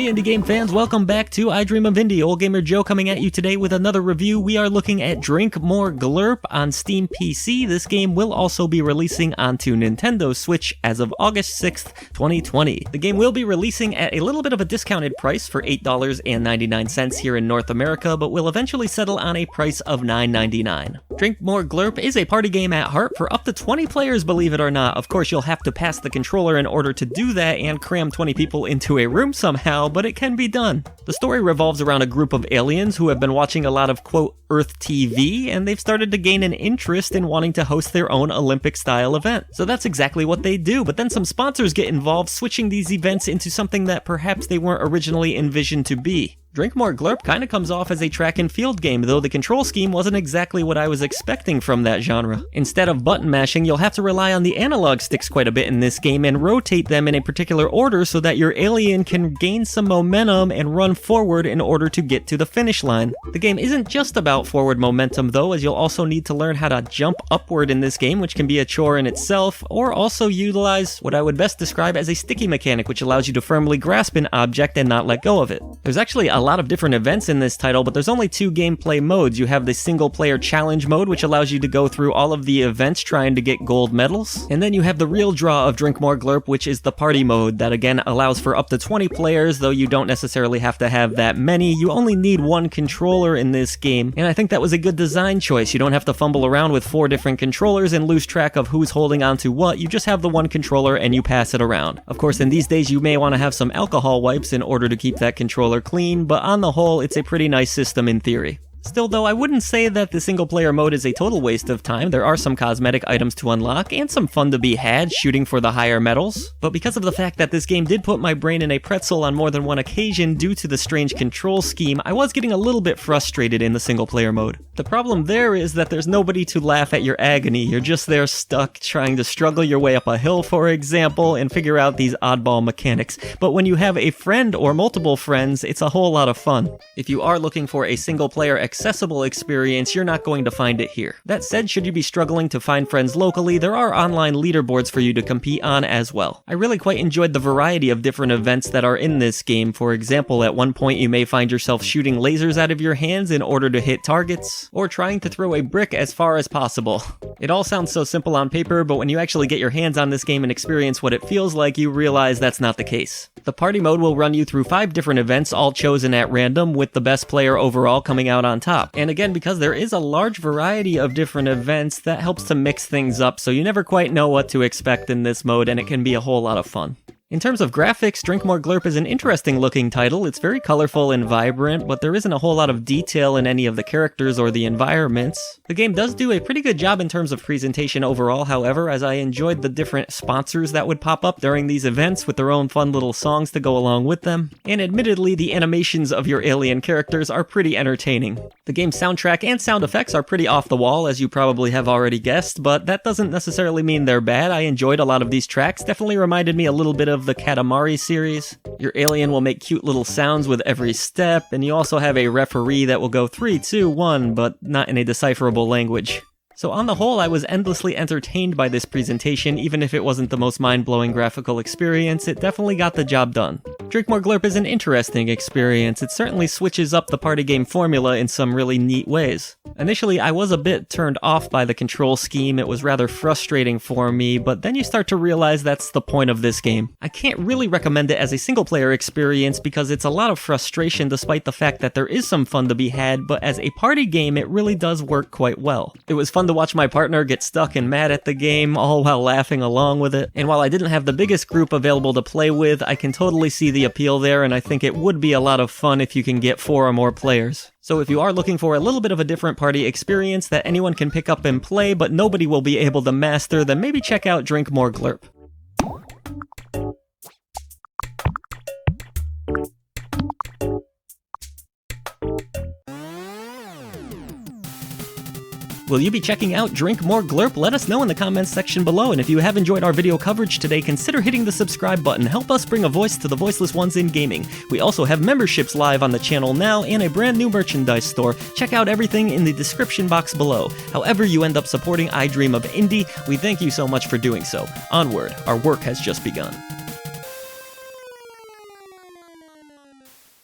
Hey indie game fans, welcome back to I Dream of Indie. Ole Gamer Joe coming at you today with another review. We are looking at Drink More Glurp on Steam PC. This game will also be releasing onto Nintendo Switch as of August 6th, 2020. The game will be releasing at a little bit of a discounted price for $8.99 here in North America, but will eventually settle on a price of $9.99. Drink More Glurp is a party game at heart for up to 20 players, believe it or not. Of course, you'll have to pass the controller in order to do that and cram 20 people into a room somehow, but it can be done. The story revolves around a group of aliens who have been watching a lot of, quote, Earth TV, and they've started to gain an interest in wanting to host their own Olympic-style event. So that's exactly what they do, but then some sponsors get involved, switching these events into something that perhaps they weren't originally envisioned to be. Drink More Glurp kinda comes off as a track and field game, though the control scheme wasn't exactly what I was expecting from that genre. Instead of button mashing, you'll have to rely on the analog sticks quite a bit in this game and rotate them in a particular order so that your alien can gain some momentum and run forward in order to get to the finish line. The game isn't just about forward momentum though, as you'll also need to learn how to jump upward in this game, which can be a chore in itself, or also utilize what I would best describe as a sticky mechanic, which allows you to firmly grasp an object and not let go of it. There's actually a lot of different events in this title, but there's only two gameplay modes. You have the single player challenge mode, which allows you to go through all of the events trying to get gold medals. And then you have the real draw of Drink More Glurp, which is the party mode that again allows for up to 20 players, though you don't necessarily have to have that many. You only need one controller in this game, and I think that was a good design choice. You don't have to fumble around with 4 different controllers and lose track of who's holding on to what. You just have the one controller and you pass it around. Of course, in these days you may want to have some alcohol wipes in order to keep that controller clean, but on the whole, it's a pretty nice system in theory. Still though, I wouldn't say that the single player mode is a total waste of time. There are some cosmetic items to unlock and some fun to be had shooting for the higher medals. But because of the fact that this game did put my brain in a pretzel on more than one occasion due to the strange control scheme, I was getting a little bit frustrated in the single player mode. The problem there is that there's nobody to laugh at your agony. You're just there stuck trying to struggle your way up a hill, for example, and figure out these oddball mechanics. But when you have a friend or multiple friends, it's a whole lot of fun. If you are looking for a single player accessible experience, you're not going to find it here. That said, should you be struggling to find friends locally, there are online leaderboards for you to compete on as well. I really quite enjoyed the variety of different events that are in this game. For example, at one point you may find yourself shooting lasers out of your hands in order to hit targets, or trying to throw a brick as far as possible. It all sounds so simple on paper, but when you actually get your hands on this game and experience what it feels like, you realize that's not the case. The party mode will run you through 5 different events, all chosen at random, with the best player overall coming out on top. And again, because there is a large variety of different events, that helps to mix things up, so you never quite know what to expect in this mode, and it can be a whole lot of fun. In terms of graphics, Drink More Glurp is an interesting looking title. It's very colorful and vibrant, but there isn't a whole lot of detail in any of the characters or the environments. The game does do a pretty good job in terms of presentation overall, however, as I enjoyed the different sponsors that would pop up during these events with their own fun little songs to go along with them. And admittedly, the animations of your alien characters are pretty entertaining. The game's soundtrack and sound effects are pretty off the wall, as you probably have already guessed, but that doesn't necessarily mean they're bad. I enjoyed a lot of these tracks, definitely reminded me a little bit of the Katamari series. Your alien will make cute little sounds with every step, and you also have a referee that will go 3, 2, 1, but not in a decipherable language. So on the whole, I was endlessly entertained by this presentation. Even if it wasn't the most mind-blowing graphical experience, it definitely got the job done. Drink More Glurp is an interesting experience. It certainly switches up the party game formula in some really neat ways. Initially, I was a bit turned off by the control scheme. It was rather frustrating for me, but then you start to realize that's the point of this game. I can't really recommend it as a single-player experience because it's a lot of frustration despite the fact that there is some fun to be had, but as a party game, it really does work quite well. It was fun to watch my partner get stuck and mad at the game, all while laughing along with it. And while I didn't have the biggest group available to play with, I can totally see the appeal there, and I think it would be a lot of fun if you can get 4 or more players. So if you are looking for a little bit of a different party experience that anyone can pick up and play, but nobody will be able to master, then maybe check out Drink More Glurp. Will you be checking out Drink More Glurp? Let us know in the comments section below, and if you have enjoyed our video coverage today, consider hitting the subscribe button. Help us bring a voice to the voiceless ones in gaming. We also have memberships live on the channel now and a brand new merchandise store. Check out everything in the description box below. However you end up supporting I Dream of Indie, we thank you so much for doing so. Onward, our work has just begun.